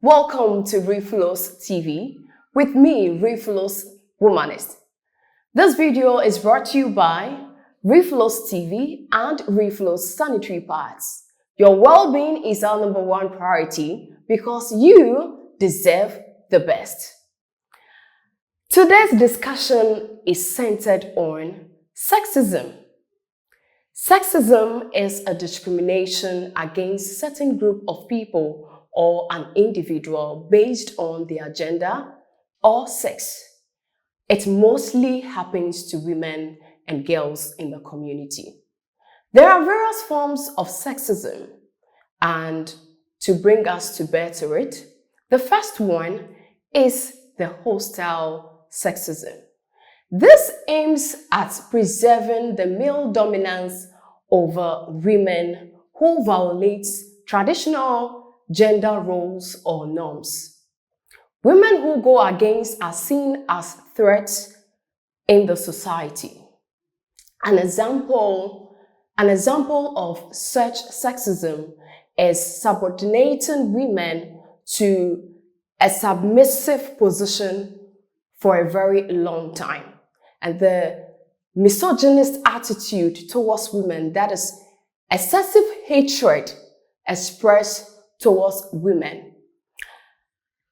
Welcome to Reflo'S TV with me, Reflo'S Womanist. This video is brought to you by Reflo'S TV and Reflo'S Sanitary pads. Your well-being is our #1 priority because you deserve the best. Today's discussion is centered on sexism. Sexism is a discrimination against a certain group of people or an individual based on their gender or sex. It mostly happens to women and girls in the community. There are various forms of sexism, and to bring us to bear to it, the first one is the hostile sexism. This aims at preserving the male dominance over women who violates traditional gender roles or norms. Women who go against are seen as threats in the society. An example of such sexism is subordinating women to a submissive position for a very long time, and the misogynist attitude towards women, that is excessive hatred expressed towards women.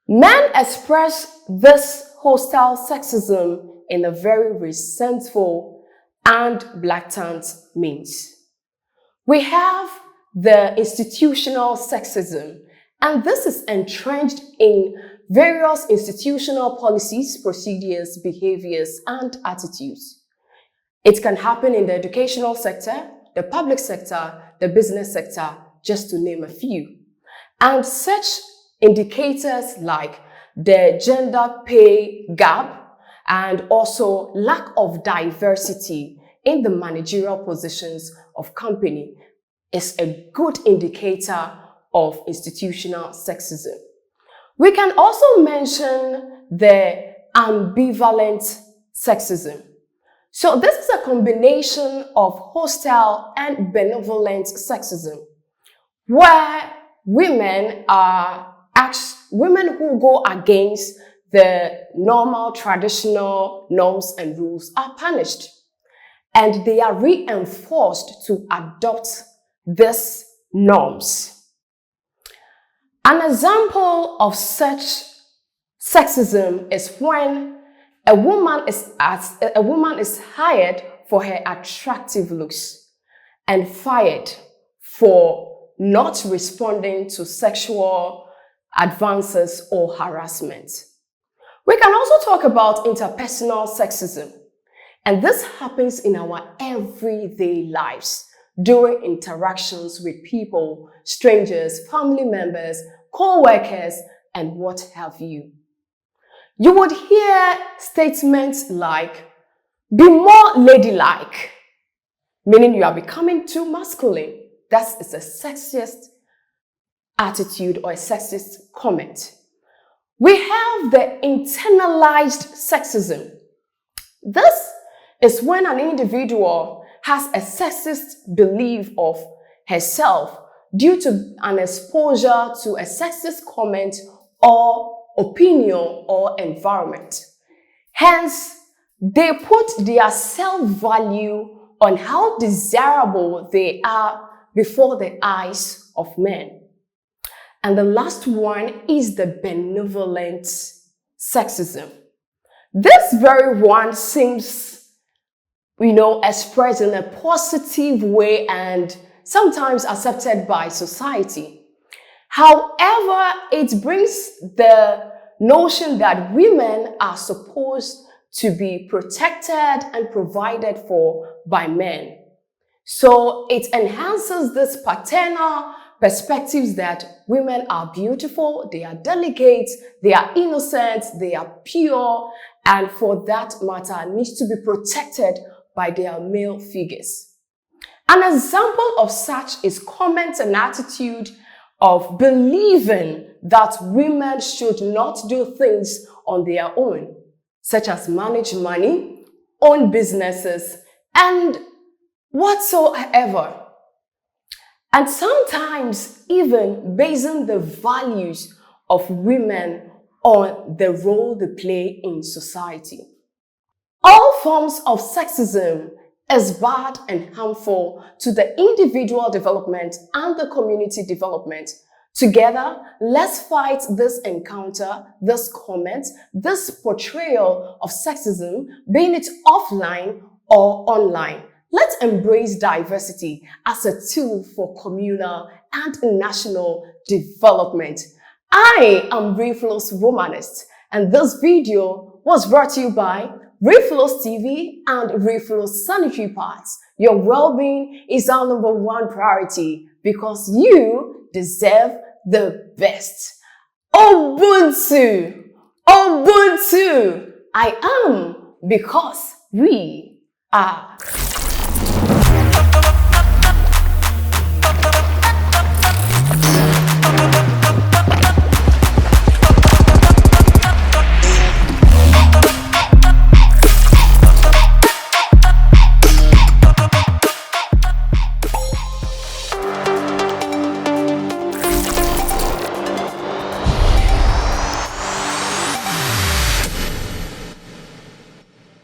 Men express this hostile sexism in a very resentful and blatant means. We have the institutional sexism, and this is entrenched in various institutional policies, procedures, behaviors, and attitudes. It can happen in the educational sector, the public sector, the business sector, just to name a few. And such indicators like the gender pay gap and also lack of diversity in the managerial positions of company is a good indicator of institutional sexism. We can also mention the ambivalent sexism. So this is a combination of hostile and benevolent sexism, where women who go against the normal traditional norms and rules are punished, and they are reinforced to adopt these norms. An example of such sexism is when a woman is hired for her attractive looks and fired for not responding to sexual advances or harassment. We can also talk about interpersonal sexism, and this happens in our everyday lives during interactions with people, strangers, family members, co-workers, and what have you. You would hear statements like, "Be more ladylike," meaning you are becoming too masculine. That is a sexist attitude or a sexist comment. We have the internalized sexism. This is when an individual has a sexist belief of herself due to an exposure to a sexist comment or opinion or environment. Hence, they put their self-value on how desirable they are before the eyes of men. And the last one is the benevolent sexism. This very one seems, expressed in a positive way and sometimes accepted by society. However, it brings the notion that women are supposed to be protected and provided for by men. So it enhances this paternal perspectives that women are beautiful, they are delicate, they are innocent, they are pure, and for that matter, needs to be protected by their male figures. An example of such is comments and attitude of believing that women should not do things on their own, such as manage money, own businesses, and whatsoever. And sometimes even basing the values of women on the role they play in society. All forms of sexism is bad and harmful to the individual development and the community development. Together, let's fight this encounter, this comment, this portrayal of sexism, being it offline or online. Let's embrace diversity as a tool for communal and national development. I am Reflo'S Womanist, and this video was brought to you by Reflo'S TV and Reflo'S Sanitary Pads. Your well-being is our #1 priority because you deserve the best. Ubuntu! Ubuntu! I am because we are.